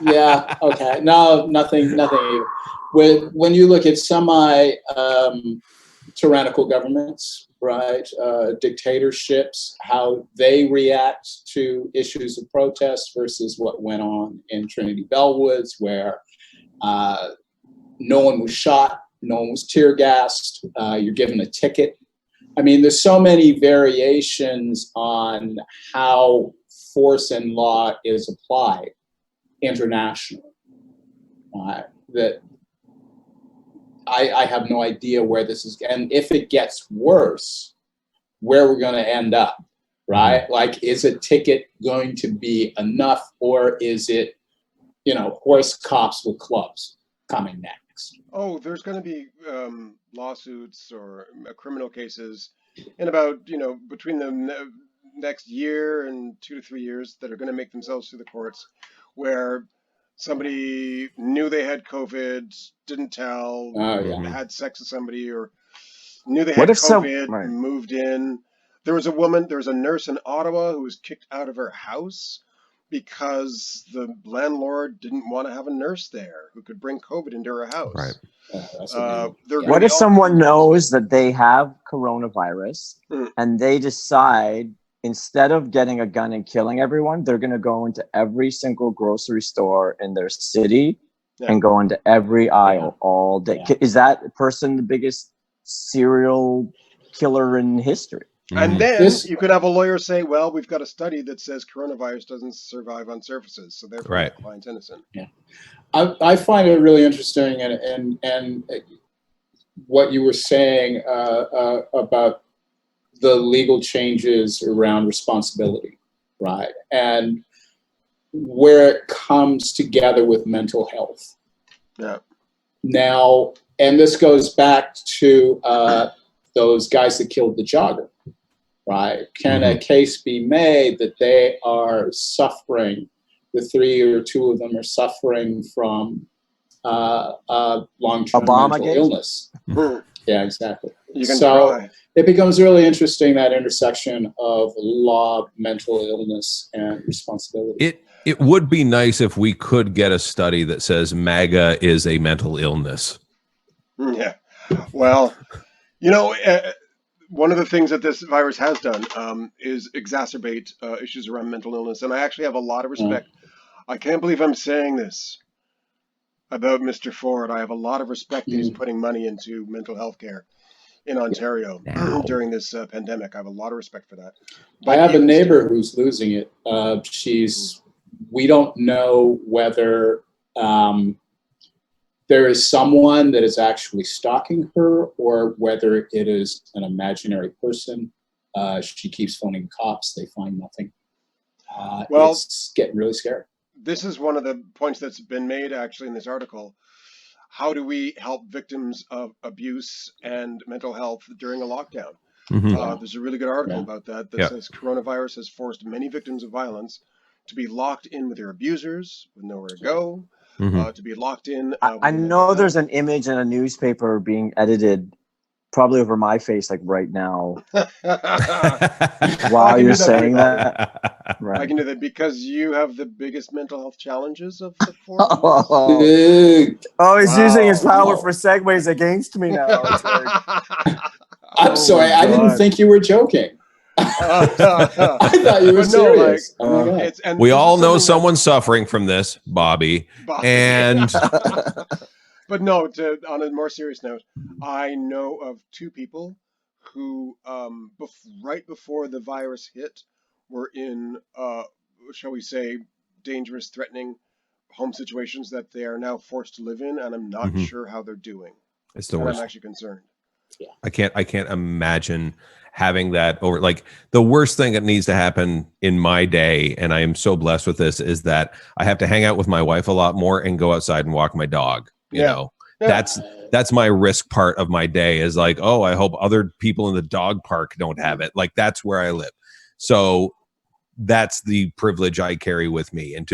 Yeah, okay. No, nothing. When you look at tyrannical governments, right, dictatorships, how they react to issues of protest versus what went on in Trinity Bellwoods, where no one was shot, no one was tear gassed, you're given a ticket. I mean, there's so many variations on how force and law is applied internationally that I have no idea where this is, and if it gets worse, where we're going to end up, right? Like, is a ticket going to be enough, or is it, horse cops with clubs coming next? Oh, there's going to be lawsuits or criminal cases in about, between the next year and 2 to 3 years that are going to make themselves through the courts, where somebody knew they had COVID, didn't tell, had sex with somebody, or knew they had COVID, moved in. There was a nurse in Ottawa who was kicked out of her house because the landlord didn't want to have a nurse there who could bring COVID into her house. Right. What if someone knows that they have coronavirus and they decide, instead of getting a gun and killing everyone, they're going to go into every single grocery store in their city and go into every aisle all day? Is that person the biggest serial killer in history? And then you could have a lawyer say, well, we've got a study that says coronavirus doesn't survive on surfaces, so therefore the client's innocent. Yeah, I find it really interesting, and what you were saying about the legal changes around responsibility, right? And where it comes together with mental health. Yeah. Now, and this goes back to those guys that killed the jogger, right? Can a case be made that they are suffering, the 3 or 2 of them are suffering from long-term mental illness? Yeah, exactly. So it becomes really interesting, that intersection of law, mental illness, and responsibility. It would be nice if we could get a study that says MAGA is a mental illness. Yeah. Well, one of the things that this virus has done is exacerbate issues around mental illness. And I actually have a lot of respect. I can't believe I'm saying this about Mr. Ford. I have a lot of respect that he's putting money into mental health care in Ontario during this pandemic. I have a lot of respect for that. But I have a neighbor who's losing it. We don't know whether there is someone that is actually stalking her or whether it is an imaginary person. She keeps phoning cops. They find nothing. Well, it's getting really scary. This is one of the points that's been made actually in this article. How do we help victims of abuse and mental health during a lockdown? There's a really good article about that says coronavirus has forced many victims of violence to be locked in with their abusers with nowhere to go, to be locked in. I know there's an image in a newspaper being edited probably over my face, like right now. While you're saying that. Right. I can do that because you have the biggest mental health challenges of the 4 he's using his power for segues against me now. I'm sorry, I didn't think you were joking. I thought you were serious. We all know someone suffering from this, Bobby. And but no, on a more serious note, I know of 2 people who, right before the virus hit, were in, shall we say, dangerous, threatening home situations that they are now forced to live in, and I'm not sure how they're doing. It's the worst. I'm actually concerned. Yeah. I can't imagine having that over. Like, the worst thing that needs to happen in my day, and I am so blessed with this, is that I have to hang out with my wife a lot more and go outside and walk my dog. You know, that's my risk part of my day, is like, oh, I hope other people in the dog park don't have it. Like, that's where I live. So that's the privilege I carry with me. And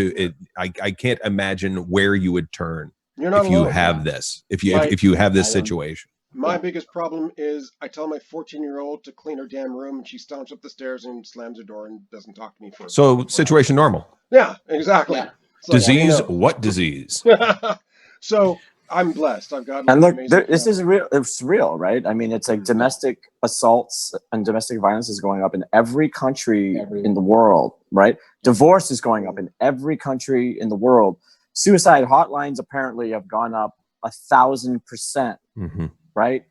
I can't imagine where you would turn if you have this, if you have this situation. My biggest problem is I tell my 14-year-old to clean her damn room, and she stomps up the stairs and slams her door and doesn't talk to me for. So situation normal. Yeah, exactly. Yeah. So, disease? What disease? So I'm blessed. I've got. And look, this is real. It's real, right? I mean, it's like domestic assaults and domestic violence is going up in every country in the world, right? Divorce is going up in every country in the world. Suicide hotlines apparently have gone up 1,000%. Right.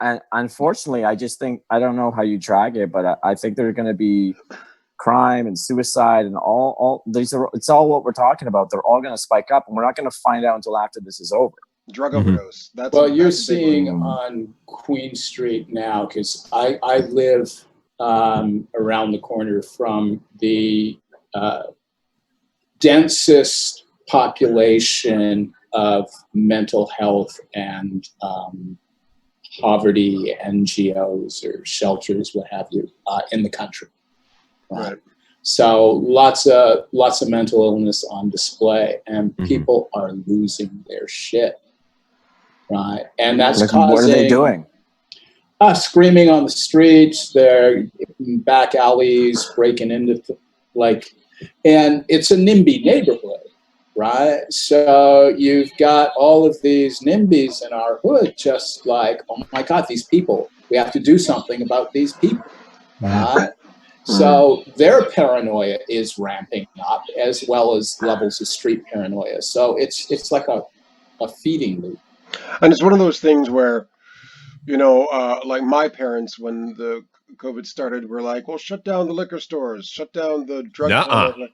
And unfortunately, I just think, I don't know how you track it, but I think there's going to be crime and suicide and all these are, it's all what we're talking about. They're all going to spike up, and we're not going to find out until after this is over. Drug overdose. You're seeing on Queen Street now, because I live around the corner from the densest population of mental health and poverty NGOs or shelters, what have you, in the country. Right. So lots of mental illness on display, and people are losing their shit. Right. And that's causing. What are they doing? Screaming on the streets. They're in back alleys, breaking into and it's a NIMBY neighborhood. Right. So you've got all of these NIMBYs in our hood, just like, oh my God, these people, we have to do something about these people. Right. So their paranoia is ramping up, as well as levels of street paranoia. So it's like a feeding loop. And it's one of those things where, like my parents, when the COVID started, were like, well, shut down the liquor stores, shut down the drug stores.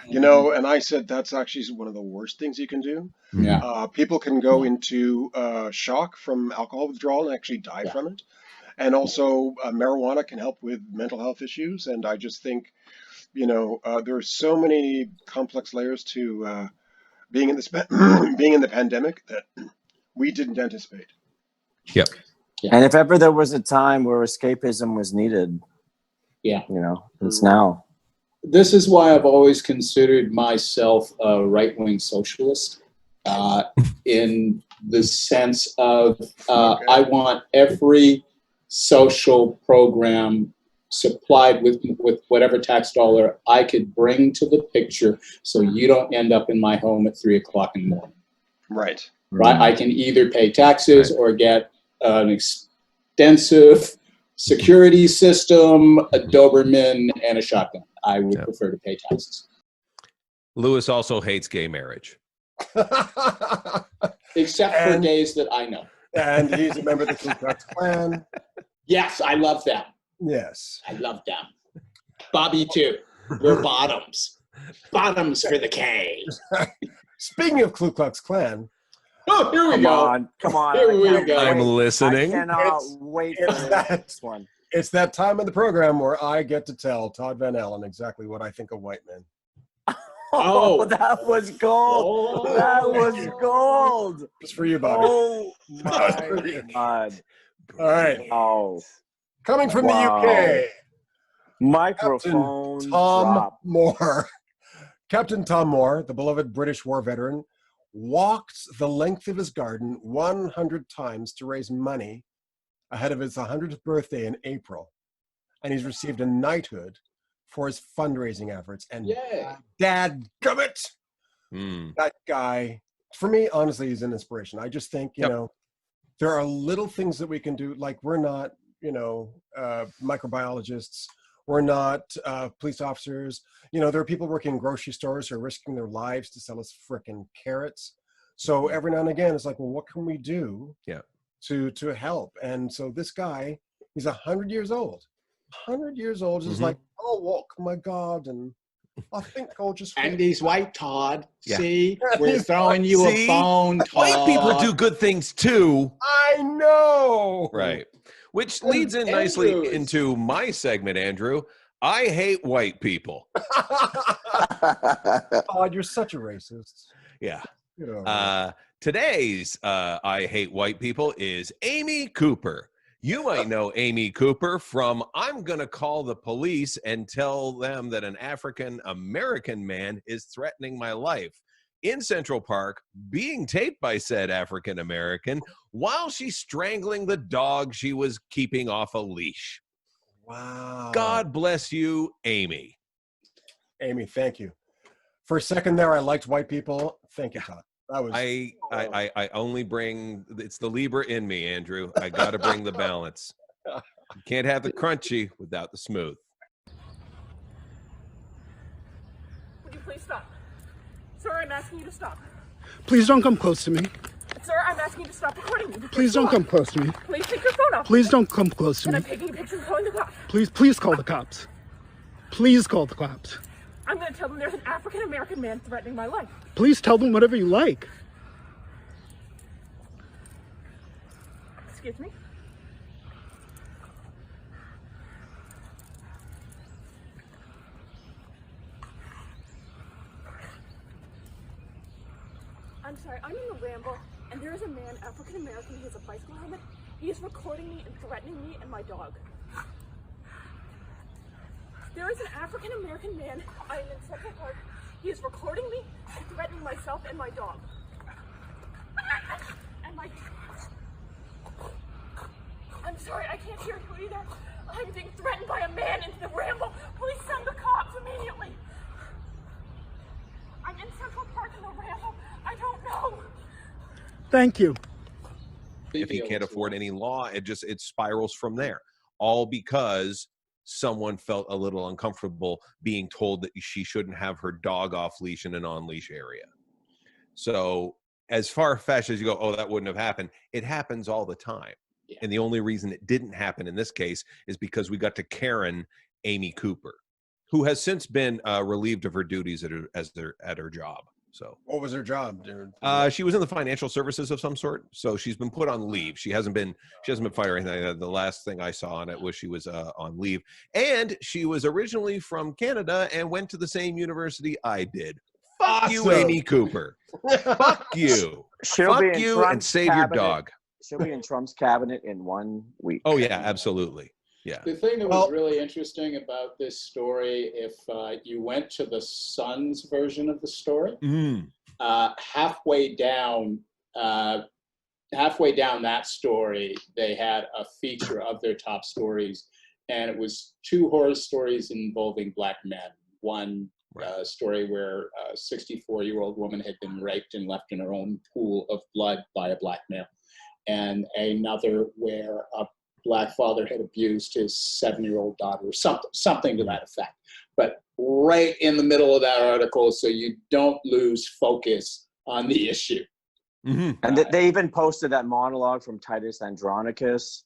And I said, that's actually one of the worst things you can do. Yeah. People can go into shock from alcohol withdrawal and actually die from it. And also marijuana can help with mental health issues. And I just think, there are so many complex layers to being in the pandemic that we didn't anticipate. Yep. Yeah. And if ever there was a time where escapism was needed, it's now. This is why I've always considered myself a right-wing socialist, in the sense of I want every social program supplied with whatever tax dollar I could bring to the picture, so you don't end up in my home at 3:00 in the morning. Right. Right. I can either pay taxes or get an extensive security system, a Doberman, and a shotgun. I would prefer to pay taxes. Lewis also hates gay marriage. Except for gays that I know. And he's a member of the Ku Klux Klan. Yes, I love them. Yes. I love them. Bobby, too. We're bottoms. Bottoms for the K. Speaking of Ku Klux Klan. Oh, here we go. Come on. Here we go. I'm listening. I cannot wait for this one. It's that time in the program where I get to tell Todd Van Allen exactly what I think of white men. Oh, that was gold. Oh. That was gold. It's for you, Bobby. Oh, my God. All right. Oh. Coming from the UK. Microphone Tom Moore. Captain Tom Moore, the beloved British war veteran, walked the length of his garden 100 times to raise money ahead of his 100th birthday in April. And he's received a knighthood for his fundraising efforts. And dadgummit, that guy, for me, honestly, he's an inspiration. I just think, there are little things that we can do. Like, we're not, microbiologists We're not police officers. You know, there are people working in grocery stores who are risking their lives to sell us frickin' carrots. So every now and again, it's like, well, what can we do to help? And so this guy, he's 100 years old. 100 years old is like, I'll walk my garden. I think I'll just... And he's white, Todd. Yeah. See? We're throwing you a bone, Todd. White people do good things too. I know! Right. Which leads in nicely into my segment, Andrew. I hate white people. Todd, you're such a racist. Yeah. Today's I hate white people is Amy Cooper. You might know Amy Cooper from I'm Gonna Call the Police and Tell Them That an African-American Man is Threatening My Life in Central Park, being taped by said African-American while she's strangling the dog she was keeping off a leash. Wow. God bless you, Amy. Amy, thank you. For a second there, I liked white people. Thank you, Todd. That was... I only bring, it's the Libra in me, Andrew. I got to bring the balance. You can't have the crunchy without the smooth. Would you please stop? Sir, I'm asking you to stop. Please don't come close to me. Sir, I'm asking you to stop recording me. Please don't come close to me. Please take your phone off. Please don't come close to and me. I'm taking a picture and calling the cops. Please call the cops. Please call the cops. I'm going to tell them there's an African-American man threatening my life. Please tell them whatever you like. Excuse me? I'm sorry, I'm in the Ramble, and there is a man, African-American, he has a bicycle helmet. He is recording me and threatening me and my dog. There is an African-American man, I am in Central Park. He is recording me and threatening myself and my dog. And my... I'm sorry, I can't hear you either. I'm being threatened by a man in the Ramble. Please send the cops immediately. I'm in Central Park in the Ramble. I don't know. Thank you. If he can't afford any law, it spirals from there. All because someone felt a little uncomfortable being told that she shouldn't have her dog off leash in an on leash area. So as far-fetched as you go, oh, that wouldn't have happened, it happens all the time. Yeah. And the only reason it didn't happen in this case is because we got to Karen Amy Cooper, who has since been relieved of her duties at her job. So what was her job? She was in the financial services of some sort. So she's been put on leave. She hasn't been fired or anything. The last thing I saw on it was she was on leave. And she was originally from Canada and went to the same university I did. Fuck you, Amy Cooper. Fuck you. Fuck you and save your dog. She'll be in Trump's cabinet in 1 week. Oh, yeah, absolutely. Yeah. The thing that was really interesting about this story, if you went to the Sun's version of the story, halfway down that story, they had a feature of their top stories, and it was 2 horror stories involving black men. One story where a 64-year-old woman had been raped and left in her own pool of blood by a black male, and another where a black father had abused his 7-year-old daughter, or something to that effect. But right in the middle of that article, so you don't lose focus on the issue. Mm-hmm. And they even posted that monologue from Titus Andronicus,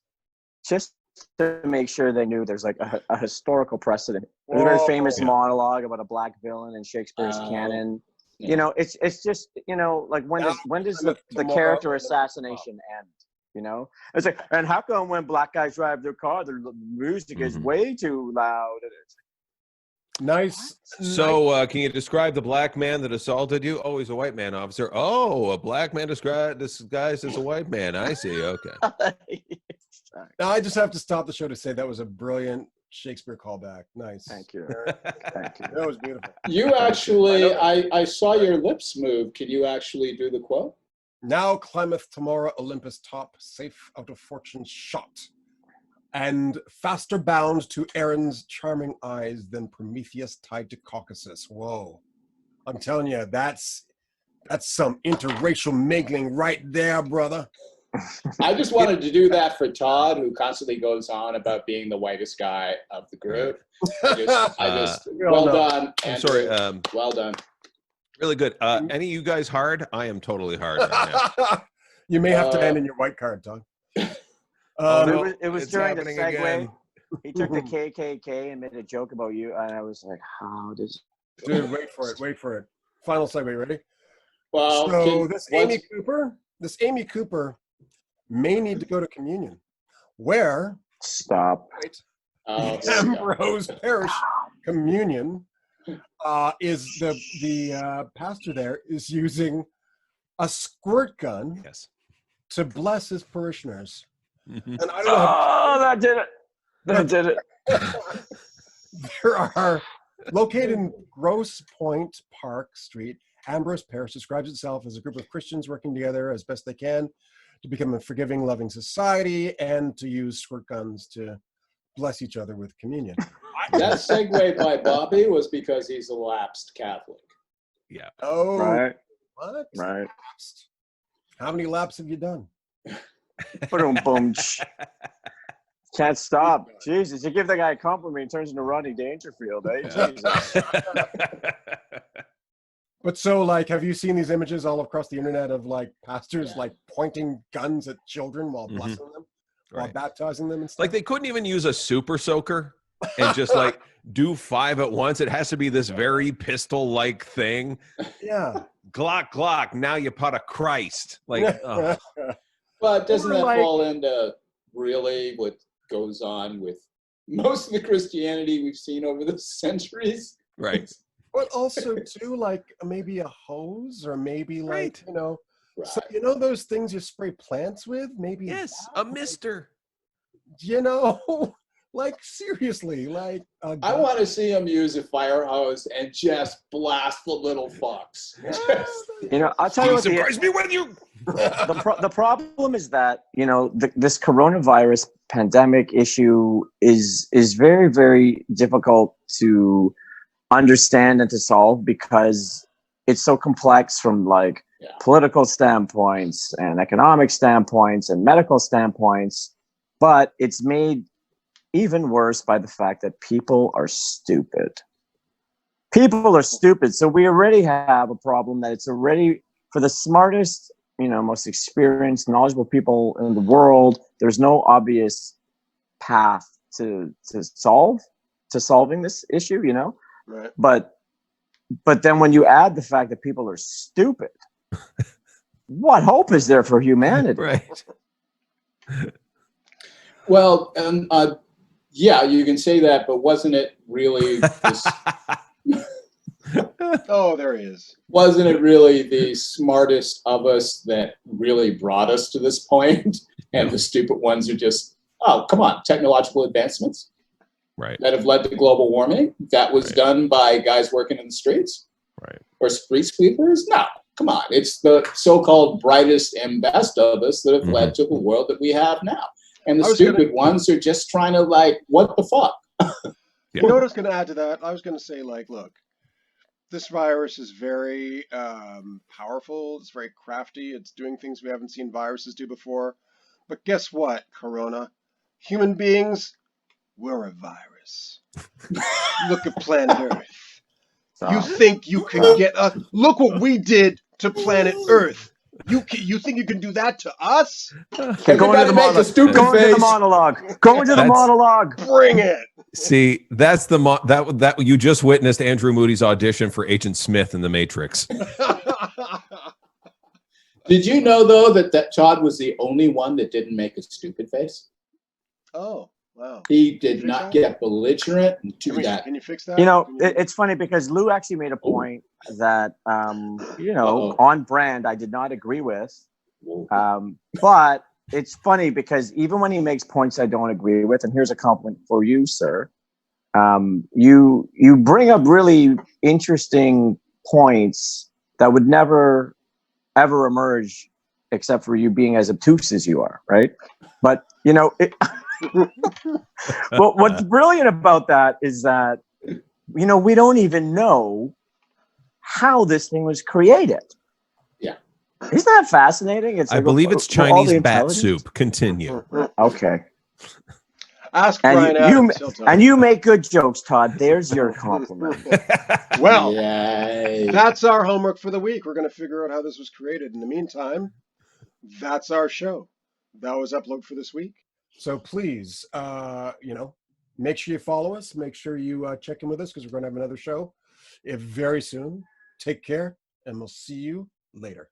just to make sure they knew there's like a historical precedent. There's a very famous monologue about a black villain in Shakespeare's canon. Yeah. You know, it's just, you know, like when does the character assassination end? You know, it's like, and how come when black guys drive their car, the music is way too loud? Nice. So, can you describe the black man that assaulted you? Oh, he's a white man, officer. Oh, a black man disguised as a white man. I see. Okay. Now I just have to stop the show to say that was a brilliant Shakespeare callback. Nice. Thank you. Thank you. That was beautiful. You actually, I saw your lips move. Can you actually do the quote? Now climbeth tomorrow Olympus top, safe out of fortune's shot, and faster bound to Erin's charming eyes than Prometheus tied to Caucasus. Whoa. I'm telling you, that's some interracial mingling right there, brother. I just wanted to do that for Todd, who constantly goes on about being the whitest guy of the group. Well done. I'm sorry. Well done. Really good. Any of you guys hard? I am totally hard right now. You may have to hand in your white card, Todd. No, it was during the segue. Again. He took the KKK and made a joke about you, and I was like, "How does?" Dude, wait for it. Final segue, ready? Well, so this Amy Cooper may need to go to communion. Where? Stop. Right, Oh, Ambrose Parish Communion is the pastor there is using a squirt gun to bless his parishioners. And I don't know. Oh, that did it. That did it. There are located in Grosse Pointe Park Street. Ambrose Parish describes itself as a group of Christians working together as best they can to become a forgiving, loving society and to use squirt guns to bless each other with communion. that segue by Bobby was because he's a lapsed Catholic. Yeah. Oh, Right. What? Right. Lapsed? How many laps have you done? Boom. Can't stop. Jesus, you give that guy a compliment, he turns into Rodney Dangerfield, eh? Jesus. But so, like, have you seen these images all across the internet of like pastors like pointing guns at children while blessing them, while baptizing them and stuff? Like they couldn't even use a super soaker and just like do 5 at once. It has to be this very pistol-like thing. Yeah. Glock. Now you put a Christ. Like, But doesn't that fall into really what goes on with most of the Christianity we've seen over the centuries? Right. But also too, like maybe a hose or maybe like so Right. those things you spray plants with, maybe a mister. Like seriously, like I want to see him use a fire hose and just blast the little fucks. I'll tell you what. Christ be with you. The problem is that this coronavirus pandemic issue is very, very difficult to understand and to solve because it's so complex from like political standpoints and economic standpoints and medical standpoints, but it's made even worse by the fact that people are stupid. So we already have a problem that it's already for the smartest, most experienced, knowledgeable people in the world. There's no obvious path to solving this issue, Right. But then when you add the fact that people are stupid, what hope is there for humanity? Right. Well, yeah, you can say that, but wasn't it really this, Oh, there he is. wasn't it really the smartest of us that really brought us to this point? And the stupid ones are just, oh, come on, technological advancements that have led to global warming. That was done by guys working in the streets or street sweepers. No, come on. It's the so-called brightest and best of us that have led to the world that we have now. And the stupid ones are just trying to like, what the fuck? You know what I was going to add to that? I was going to say, like, look, this virus is very powerful. It's very crafty. It's doing things we haven't seen viruses do before. But guess what, Corona? Human beings, we're a virus. Look at planet Earth. You think you can get us? Look what we did to planet Earth. You think you can do that to us? Okay, go into the monologue. Bring it. See, that's that you just witnessed Andrew Moody's audition for Agent Smith in The Matrix. Did you know though that Todd was the only one that didn't make a stupid face? Oh, wow. He did not get belligerent and do that. Can you fix that? It's funny because Lou actually made a point that on brand I did not agree with. But it's funny because even when he makes points I don't agree with, and here's a compliment for you, sir. You bring up really interesting points that would never ever emerge except for you being as obtuse as you are, right? But what's brilliant about that is that we don't even know how this thing was created. Yeah. Isn't that fascinating? It's I like believe it's all Chinese the bat intelligence? soup. Continue. Okay. Ask Brian Adams. And you make good jokes, Todd. There's your compliment. Well, Yay. that's our homework for the week. We're going to figure out how this was created. In the meantime, that's our show. That was Upload for this week. So please, make sure you follow us. Make sure you check in with us because we're going to have another show very soon. Take care, and we'll see you later.